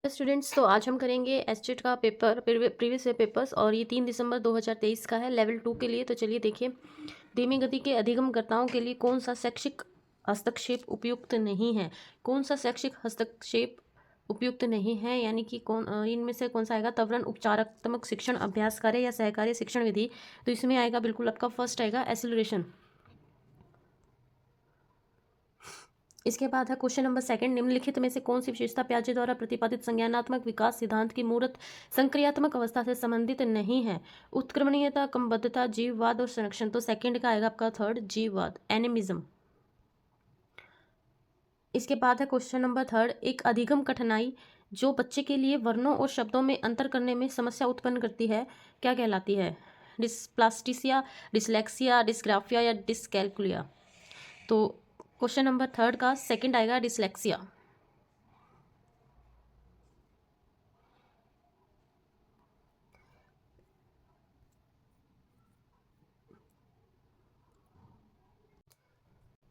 Students, तो आज हम करेंगे एस्टेट का पेपर प्रीवियस ईयर पेपर्स और ये 3 दिसंबर 2023 का है लेवल 2 के लिए। तो चलिए देखिए, धीमी गति के अधिगमकर्ताओं के लिए कौन सा शैक्षिक हस्तक्षेप उपयुक्त नहीं है। कौन सा शैक्षिक हस्तक्षेप उपयुक्त नहीं है, यानी कि इनमें से कौन सा आएगा। त्वरण उपचारात्मक शिक्षण अभ्यास कार्य या सहकार्य शिक्षण विधि। तो इसमें आएगा बिल्कुल आपका फर्स्ट आएगा एसिलरेशन। इसके बाद है क्वेश्चन नंबर सेकंड, निम्नलिखित में से कौन सी विशेषता पियाजे द्वारा प्रतिपादित संज्ञानात्मक विकास सिद्धांत की मूर्त संक्रियात्मक अवस्था से संबंधित नहीं है। उत्क्रमणीयता, क्रमबद्धता, जीववाद और संरक्षण। तो सेकंड का आएगा आपका थर्ड, जीववाद, एनिमिज्म। इसके बाद है क्वेश्चन नंबर थर्ड, एक अधिगम कठिनाई जो बच्चे के लिए वर्णों और शब्दों में अंतर करने में समस्या उत्पन्न करती है, क्या कहलाती है। डिस्प्लास्टिसिया, डिसलेक्सिया, डिस्ग्राफिया या डिसकैलकुलिया। तो क्वेश्चन नंबर थर्ड का सेकंड आएगा डिसलेक्सिया।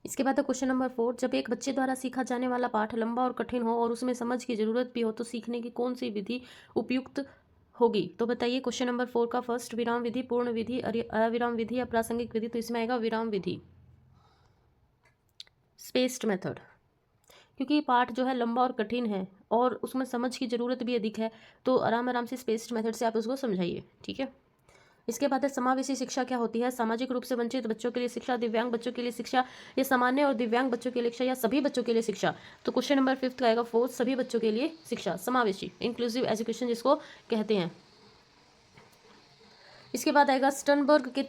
इसके बाद है क्वेश्चन नंबर फोर, जब एक बच्चे द्वारा सीखा जाने वाला पाठ लंबा और कठिन हो और उसमें समझ की जरूरत भी हो तो सीखने की कौन सी विधि उपयुक्त होगी। तो बताइए क्वेश्चन नंबर फोर का फर्स्ट, विराम विधि, पूर्ण विधि, अविराम विधि या प्रासंगिक विधि। तो इसमें आएगा विराम विधि, स्पेस्ड मेथड। क्योंकि पाठ जो है लंबा और कठिन है और उसमें समझ की ज़रूरत भी अधिक है, तो आराम आराम से स्पेस्ड मेथड से आप उसको समझाइए, ठीक है। इसके बाद है समावेशी शिक्षा क्या होती है। सामाजिक रूप से वंचित बच्चों के लिए शिक्षा, दिव्यांग बच्चों के लिए शिक्षा, या सामान्य और दिव्यांग बच्चों के लिए शिक्षा, या सभी बच्चों के लिए शिक्षा। तो क्वेश्चन नंबर फिफ्थ का आएगा फोर्थ, सभी बच्चों के लिए शिक्षा, समावेशी, इंक्लूसिव एजुकेशन जिसको कहते हैं। इसके बाद आएगा स्टर्नबर्ग के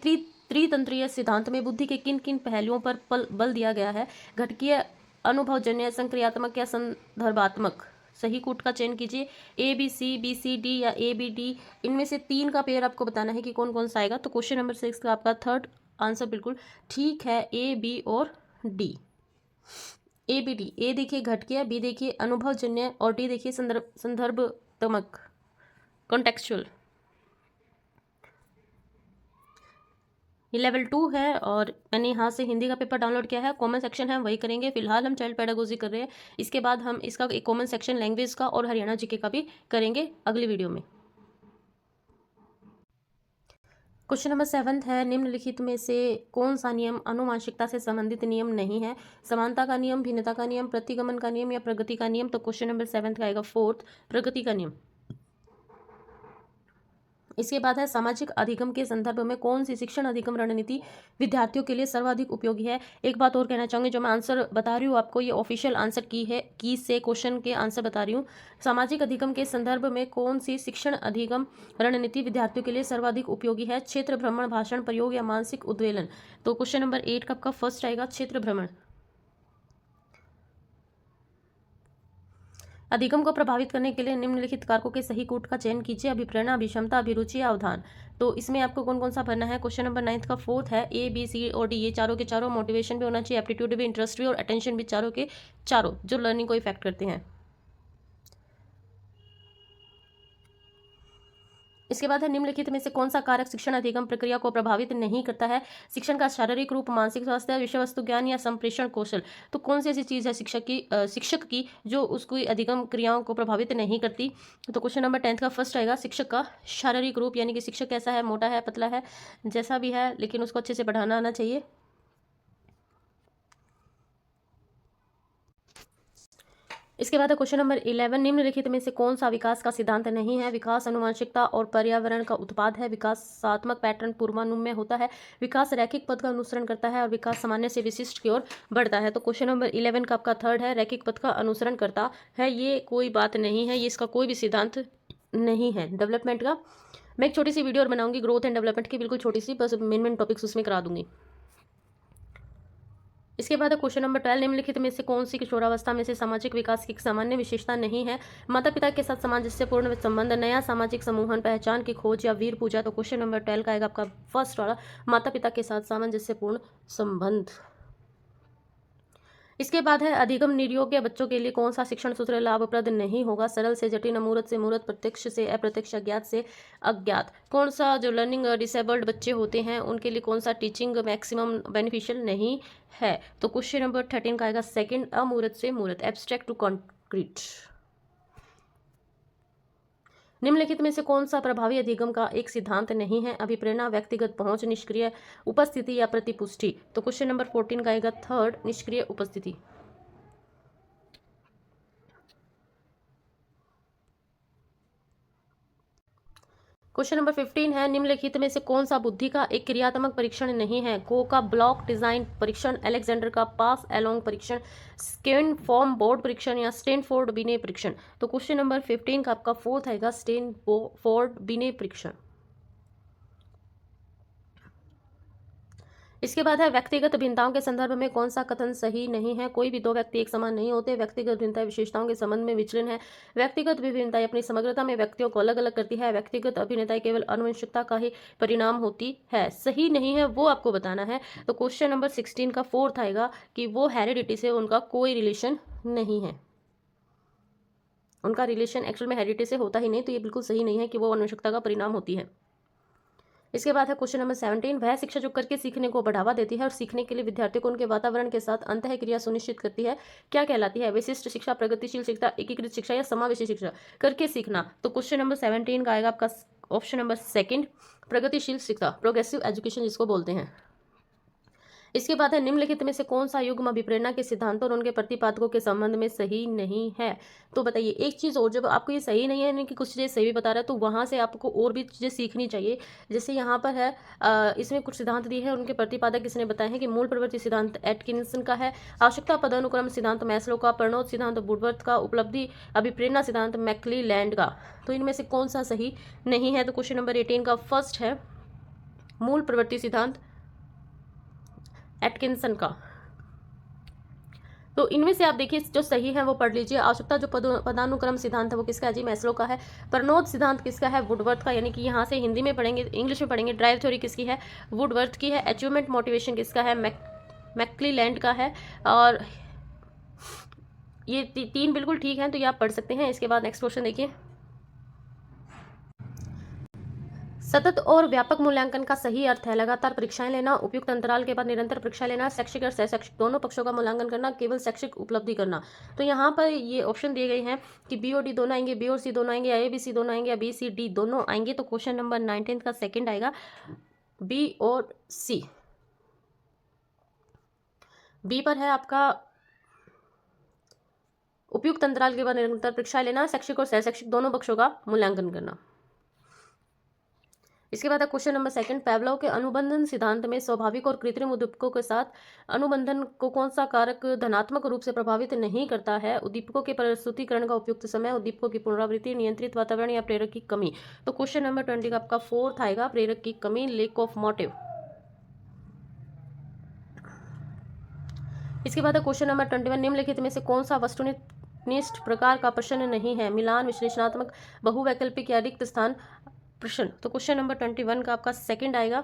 त्रितंत्रीय सिद्धांत में बुद्धि के किन किन पहलुओं पर बल दिया गया है। घटकीय, अनुभवजन्य, संक्रियात्मक या संदर्भात्मक। सही कूट का चयन कीजिए, A B C B C D या A B D। इनमें से तीन का पेयर आपको बताना है कि कौन कौन सा आएगा। तो क्वेश्चन नंबर सिक्स का आपका थर्ड आंसर बिल्कुल ठीक है, A B और D। A B D, A देखिए घटकीय, B देखिए अनुभवजन्य और D देखिए संदर्भात्मक, कॉन्टेक्चुअल। ये लेवल 2 है और मैंने यहाँ से हिंदी का पेपर डाउनलोड किया है। कॉमन सेक्शन है वही करेंगे, फिलहाल हम चाइल्ड पेडागोजी कर रहे हैं। इसके बाद हम इसका एक कॉमन सेक्शन लैंग्वेज का और हरियाणा जीके का भी करेंगे अगली वीडियो में। क्वेश्चन नंबर सेवंथ है, निम्नलिखित में से कौन सा नियम आनुवांशिकता से संबंधित नियम नहीं है। समानता का नियम, भिन्नता का नियम, प्रतिगमन का नियम या प्रगति का नियम। तो क्वेश्चन नंबर सेवंथ का आएगा फोर्थ, प्रगति का नियम। इसके बाद है सामाजिक अधिगम के संदर्भ में कौन सी शिक्षण अधिगम रणनीति विद्यार्थियों के लिए सर्वाधिक उपयोगी है। एक बात और कहना चाहूँगी, जो मैं आंसर बता रही हूँ आपको ये ऑफिशियल आंसर की से क्वेश्चन के आंसर बता रही हूँ। सामाजिक अधिगम के संदर्भ में कौन सी शिक्षण अधिगम रणनीति विद्यार्थियों के लिए सर्वाधिक उपयोगी है। क्षेत्र भ्रमण, भाषण प्रयोग या मानसिक उद्वेलन। तो क्वेश्चन नंबर 8 का आपका फर्स्ट आएगा क्षेत्र भ्रमण। अधिगम को प्रभावित करने के लिए निम्नलिखित कारकों के सही कूट का चयन कीजिए। अभिप्रेरणा, अभिक्षमता, अभिरुचि या अवधान। तो इसमें आपको कौन कौन सा भरना है। क्वेश्चन नंबर 9 का फोर्थ है, A B C और D, ये चारों के चारों। मोटिवेशन भी होना चाहिए, एप्टीट्यूड भी, इंटरेस्ट भी और अटेंशन भी, चारों के चारों जो लर्निंग को इफेक्ट करते हैं। इसके बाद है निम्नलिखित में से कौन सा कारक शिक्षण अधिगम प्रक्रिया को प्रभावित नहीं करता है। शिक्षण का शारीरिक रूप, मानसिक स्वास्थ्य, विषय वस्तु ज्ञान या संप्रेषण कौशल। तो कौन सी ऐसी चीज़ है शिक्षक की जो उसकी अधिगम क्रियाओं को प्रभावित नहीं करती। तो क्वेश्चन नंबर 10 का फर्स्ट आएगा शिक्षक का शारीरिक रूप, यानी कि शिक्षक कैसा है, मोटा है, पतला है, जैसा भी है, लेकिन उसको अच्छे से पढ़ाना आना चाहिए। इसके बाद क्वेश्चन नंबर 11, निम्नलिखित में से कौन सा विकास का सिद्धांत नहीं है। विकास आनुवंशिकता और पर्यावरण का उत्पाद है। विकासात्मक पैटर्न पूर्वानुमेय होता है। विकास रैखिक पथ का अनुसरण करता है और विकास सामान्य से विशिष्ट की ओर बढ़ता है। तो क्वेश्चन नंबर 11 का आपका थर्ड है, रैखिक पथ का अनुसरण करता है। ये कोई बात नहीं है, ये इसका कोई भी सिद्धांत नहीं है डेवलपमेंट का। मैं एक छोटी सी वीडियो और बनाऊंगी ग्रोथ एंड डेवलपमेंट की, बिल्कुल छोटी सी, बस मेन टॉपिक्स उसमें करा दूंगी। इसके बाद क्वेश्चन नंबर 12, निम्नलिखित में से कौन सी किशोरावस्था में से सामाजिक विकास की एक सामान्य विशेषता नहीं है। माता पिता के साथ सामंजस्यपूर्ण संबंध, नया सामाजिक समूहन, पहचान की खोज या वीर पूजा। तो क्वेश्चन नंबर 12 का आएगा आपका फर्स्ट वाला, माता पिता के साथ सामंजस्यपूर्ण संबंध। इसके बाद है अधिगम निर्योग्य बच्चों के लिए कौन सा शिक्षण सूत्र लाभप्रद नहीं होगा। सरल से जटिल, अमूर्त से मूर्त, प्रत्यक्ष से अप्रत्यक्ष, अज्ञात से अज्ञात। कौन सा जो लर्निंग डिसेबल्ड बच्चे होते हैं उनके लिए कौन सा टीचिंग मैक्सिमम बेनिफिशियल नहीं है। तो क्वेश्चन नंबर 13 का आएगा सेकंड, अमूर्त से मूर्त, एब्स्ट्रैक्ट टू कॉन्क्रीट। निम्नलिखित में से कौन सा प्रभावी अधिगम का एक सिद्धांत नहीं है? अभिप्रेरणा, व्यक्तिगत पहुंच, निष्क्रिय उपस्थिति या प्रतिपुष्टि। तो क्वेश्चन नंबर 14 का आएगा थर्ड, निष्क्रिय उपस्थिति। क्वेश्चन नंबर 15 है, निम्नलिखित में से कौन सा बुद्धि का एक क्रियात्मक परीक्षण नहीं है? को का ब्लॉक डिजाइन परीक्षण, अलेक्जेंडर का पास एलोंग परीक्षण, स्केन फॉर्म बोर्ड परीक्षण या स्टेनफोर्ड बिने परीक्षण। तो क्वेश्चन नंबर 15 का आपका फोर्थ आएगा स्टेनफोर्ड बिने परीक्षण। इसके बाद है, व्यक्तिगत भिन्नताओं के संदर्भ में कौन सा कथन सही नहीं है? कोई भी दो व्यक्ति एक समान नहीं होते। व्यक्तिगत भिन्नताएं विशेषताओं के संबंध में विचलन है। व्यक्तिगत विभिन्नताएं अपनी समग्रता में व्यक्तियों को अलग अलग करती है। व्यक्तिगत अभिन्नताएं केवल आनुवंशिकता का ही परिणाम होती है। सही नहीं है वो आपको बताना है। तो क्वेश्चन नंबर 16 का फोर्थ आएगा कि वो हेरिडिटी से उनका कोई रिलेशन नहीं है। उनका रिलेशन एक्चुअल में हेरिडिटी से होता ही नहीं, तो ये बिल्कुल सही नहीं है कि वो आनुवंशिकता का परिणाम होती है। इसके बाद है क्वेश्चन नंबर 17, वह शिक्षा जो करके सीखने को बढ़ावा देती है और सीखने के लिए विद्यार्थी को उनके वातावरण के साथ अंतःक्रिया सुनिश्चित करती है, क्या कहलाती है? विशिष्ट शिक्षा, प्रगतिशील शिक्षा, एकीकृत शिक्षा या समावेशी शिक्षा। करके सीखना। तो क्वेश्चन नंबर 17 का आएगा आपका ऑप्शन नंबर सेकंड, प्रगतिशील शिक्षा, प्रोग्रेसिव एजुकेशन जिसको बोलते हैं। इसके बाद है, निम्नलिखित में से कौन सा युग्म अभिप्रेरणा के सिद्धांतों और उनके प्रतिपादकों के संबंध में सही नहीं है? तो बताइए। एक चीज़ और, जब आपको ये सही नहीं है यानी कि कुछ चीज़ें सही भी बता रहा है, तो वहाँ से आपको और भी चीज़ें सीखनी चाहिए। जैसे यहाँ पर है, इसमें कुछ सिद्धांत दिए हैं, उनके प्रतिपादक इसने बताए हैं कि मूल प्रवृत्ति सिद्धांत एटकिंसन का है, आवश्यकता पदानुक्रम सिद्धांत मैस्लो का, प्रणोद सिद्धांत वुडवर्थ का, उपलब्धि अभिप्रेरणा सिद्धांत मैक्लीलैंड का। तो इनमें से कौन सा सही नहीं है? तो क्वेश्चन नंबर 18 का फर्स्ट है, मूल प्रवृत्ति सिद्धांत एटकिंसन का। तो इनमें से आप देखिए जो सही है वो पढ़ लीजिए। आवश्यकता जो पदानुक्रम सिद्धांत है वो किसका है जी? मैस्लो का है। प्रणोद सिद्धांत किसका है? वुडवर्थ का, यानी कि यहाँ से हिंदी में पढ़ेंगे, इंग्लिश में पढ़ेंगे। ड्राइव थ्योरी किसकी है? वुडवर्थ की है। अचीवमेंट मोटिवेशन किसका है? मैक्लीलैंड का है। और ये तीन बिल्कुल ठीक हैं, तो ये आप पढ़ सकते हैं। इसके बाद नेक्स्ट क्वेश्चन देखिए, सतत और व्यापक मूल्यांकन का सही अर्थ है लगातार परीक्षाएं लेना, उपयुक्त अंतराल के बाद निरंतर परीक्षा लेना, शैक्षिक और सह-शैक्षिक दोनों पक्षों का मूल्यांकन करना, केवल शैक्षिक उपलब्धि करना। तो यहाँ पर ये ऑप्शन दिए गए हैं कि बी और डी दोनों आएंगे, बी और सी दोनों आएंगे, ए बी सी दोनों आएंगे, या बी सी डी दोनों आएंगे। तो क्वेश्चन नंबर 19 का सेकेंड आएगा बी और सी। बी पर है आपका उपयुक्त अंतराल के बाद निरंतर परीक्षाएं लेना, शैक्षिक और सह-शैक्षिक दोनों पक्षों का मूल्यांकन करना। इसके बाद क्वेश्चन नंबर सेकंड, पैवलोव के अनुबंधन सिद्धांत में स्वाभाविक और कृत्रिम उद्दीपकों के साथ अनुबंधन को कौन सा कारक धनात्मक रूप से प्रभावित नहीं करता है? उद्दीपकों के प्रस्तुतिकरण का उपयुक्त समय, उद्दीपकों की पुनरावृत्ति, नियंत्रित वातावरण या प्रेरक की कमी। तो क्वेश्चन नंबर 20 का आपका फोर्थ आएगा, प्रेरक की कमी, लेक ऑफ मोटिव। इसके बाद क्वेश्चन नंबर 21, निम्नलिखित में से कौन सा वस्तुनिष्ठ प्रकार का प्रश्न नहीं है? मिलान, विश्लेषणात्मक, बहुवैकल्पिक या रिक्त स्थान प्रश्न। तो क्वेश्चन नंबर 21 का आपका सेकंड आएगा,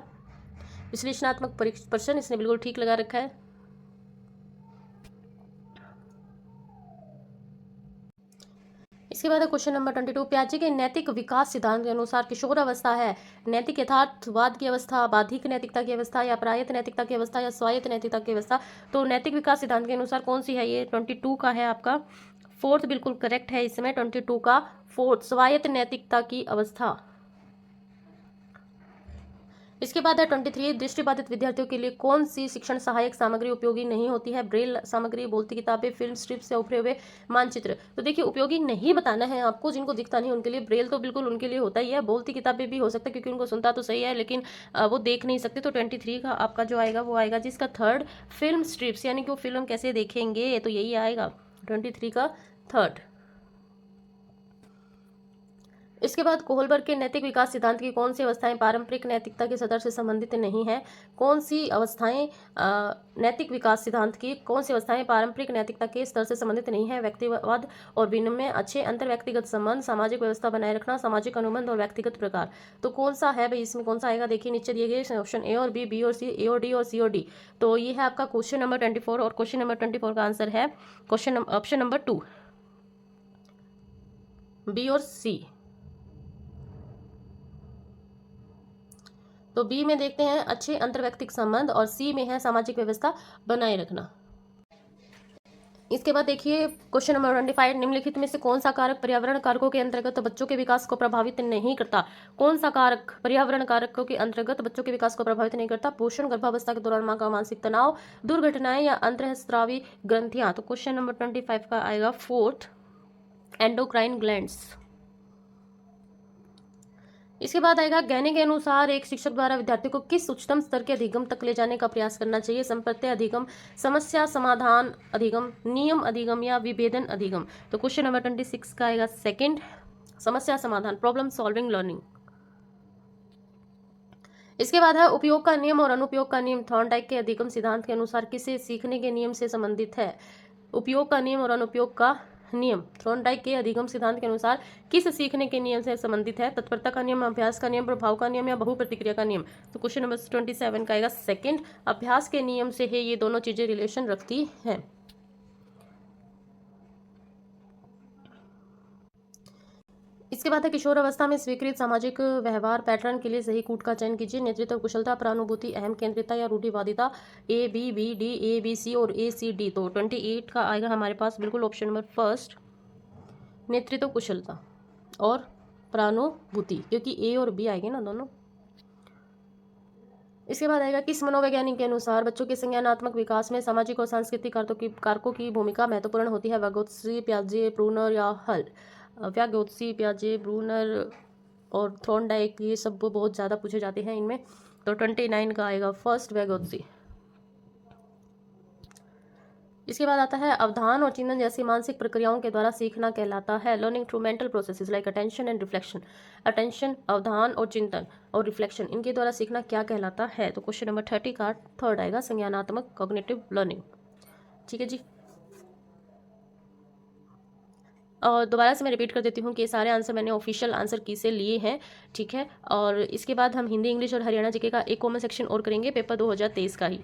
विश्लेषणात्मक प्रश्न। इसने बिल्कुल ठीक लगा रखा है। इसके बाद क्वेश्चन नंबर 22, प्याजे के नैतिक विकास सिद्धांत के अनुसार किशोर अवस्था है नैतिक यथार्थवाद की अवस्था, बाधिक नैतिकता की अवस्था, या प्रायत नैतिकता की अवस्था, या स्वायत्त नैतिकता की अवस्था। तो नैतिक विकास सिद्धांत के अनुसार कौन सी है? ये 22 का है आपका फोर्थ, बिल्कुल करेक्ट है। इसमें 22 का फोर्थ, स्वायत्त नैतिकता की अवस्था। इसके बाद है 23, दृष्टिबाधित विद्यार्थियों के लिए कौन सी शिक्षण सहायक सामग्री उपयोगी नहीं होती है? ब्रेल सामग्री, बोलती किताबें, फिल्म स्ट्रिप्स या उभरे हुए मानचित्र। तो देखिए उपयोगी नहीं बताना है आपको, जिनको दिखता नहीं उनके लिए। ब्रेल तो बिल्कुल उनके लिए होता ही है, बोलती किताबें भी हो सकता है क्योंकि उनको सुनता तो सही है लेकिन वो देख नहीं सकते। तो 23 का आपका जो आएगा वो आएगा जिसका थर्ड, फिल्म स्ट्रिप्स, यानी कि वो फिल्म कैसे देखेंगे, तो यही आएगा 23 का थर्ड। इसके बाद कोहलबर्ग के नैतिक विकास सिद्धांत की कौन सी अवस्थाएं पारंपरिक नैतिकता के स्तर से संबंधित नहीं है? कौन सी अवस्थाएं नैतिक विकास सिद्धांत की कौन सी अवस्थाएं पारंपरिक नैतिकता के स्तर से संबंधित नहीं है? व्यक्तिवाद और विनिमय, अच्छे अंतर व्यक्तिगत संबंध, सामाजिक व्यवस्था बनाए रखना, सामाजिक अनुबंध और व्यक्तिगत प्रकार। तो कौन सा है भाई? इसमें कौन सा आएगा? देखिए नीचे दिए गए ऑप्शन ए और बी, बी और सी, ए और डी और सी और डी। तो ये है आपका क्वेश्चन नंबर 24 और क्वेश्चन नंबर 24 का आंसर है क्वेश्चन ऑप्शन नंबर 2, बी और सी। तो बी में देखते हैं अच्छे अंतर्व्यक्तिक संबंध और सी में है सामाजिक व्यवस्था बनाए रखना। इसके बाद देखिए क्वेश्चन नंबर 25, निम्नलिखित में से कौन सा कारक पर्यावरण कारकों के अंतर्गत बच्चों के विकास को प्रभावित नहीं करता? कौन सा कारक पर्यावरण कारकों के अंतर्गत बच्चों के विकास को प्रभावित नहीं करता? पोषण, गर्भावस्था के दौरान मां का मानसिक तनाव, दुर्घटनाएं या अंतःस्रावी ग्रंथियां। तो क्वेश्चन नंबर 25 का आएगा फोर्थ, एंडोक्राइन ग्लैंड्स। इसके बाद आएगा ज्ञानी के अनुसार एक शिक्षक द्वारा विद्यार्थी को किस उच्चतम स्तर के अधिगम तक ले जाने का प्रयास करना चाहिए? संप्रत्यय अधिगम, समस्या समाधान अधिगम, नियम अधिगम या विभेदन अधिगम। तो क्वेश्चन नंबर 26 का आएगा सेकंड, समस्या समाधान, प्रॉब्लम सॉल्विंग लर्निंग। इसके बाद है उपयोग का नियम और अनुपयोग का नियम थॉर्नडाइक के अधिगम सिद्धांत के अनुसार किसे सीखने के नियम से संबंधित है? उपयोग का नियम और अनुपयोग का नियम थॉर्नडाइक के अधिगम सिद्धांत के अनुसार किस सीखने के नियम से संबंधित है? तत्परता का नियम, अभ्यास का नियम, प्रभाव का नियम या बहु प्रतिक्रिया का नियम। तो क्वेश्चन नंबर 27 का आएगा सेकंड, अभ्यास के नियम से है ये दोनों चीजें रिलेशन रखती हैं। इसके बाद है किशोर अवस्था में स्वीकृत सामाजिक व्यवहार पैटर्न के लिए सही कूट का चयन कीजिए। नेतृत्व कुशलता, प्रानुभूति, अहम केंद्रिता या रूढ़िवादिता। A B B D A B C और ACD। तो 28 का आएगा हमारे पास बिल्कुल ऑप्शन नंबर फर्स्ट, नेतृत्व कुशलता और प्रानुभूति, क्योंकि A और B आएंगे ना दोनों। इसके बाद आएगा किस मनोवैज्ञानिक के अनुसार बच्चों के संज्ञानात्मक विकास में सामाजिक और सांस्कृतिक कारकों की भूमिका महत्वपूर्ण होती है? वागोत्स्की, पियाजे, ब्रूनर या हल? वागोत्स्की, पियाजे, ब्रूनर और थॉर्नडाइक, ये सब बहुत ज़्यादा पूछे जाते हैं इनमें। तो 29 का आएगा फर्स्ट, वागोत्स्की। इसके बाद आता है अवधान और चिंतन जैसी मानसिक प्रक्रियाओं के द्वारा सीखना कहलाता है। Learning through mental processes like attention and reflection. Attention, अवधान और चिंतन और रिफ्लेक्शन, इनके द्वारा सीखना क्या कहलाता है? तो क्वेश्चन नंबर 30 का थर्ड आएगा, संज्ञानात्मक कॉग्निटिव लर्निंग। ठीक है जी। और दोबारा से मैं रिपीट कर देती हूँ कि सारे आंसर मैंने ऑफिशियल आंसर की से लिए हैं। ठीक है, और इसके बाद हम हिंदी, इंग्लिश और हरियाणा जीके का एक कॉमन सेक्शन और करेंगे पेपर 2023 का ही।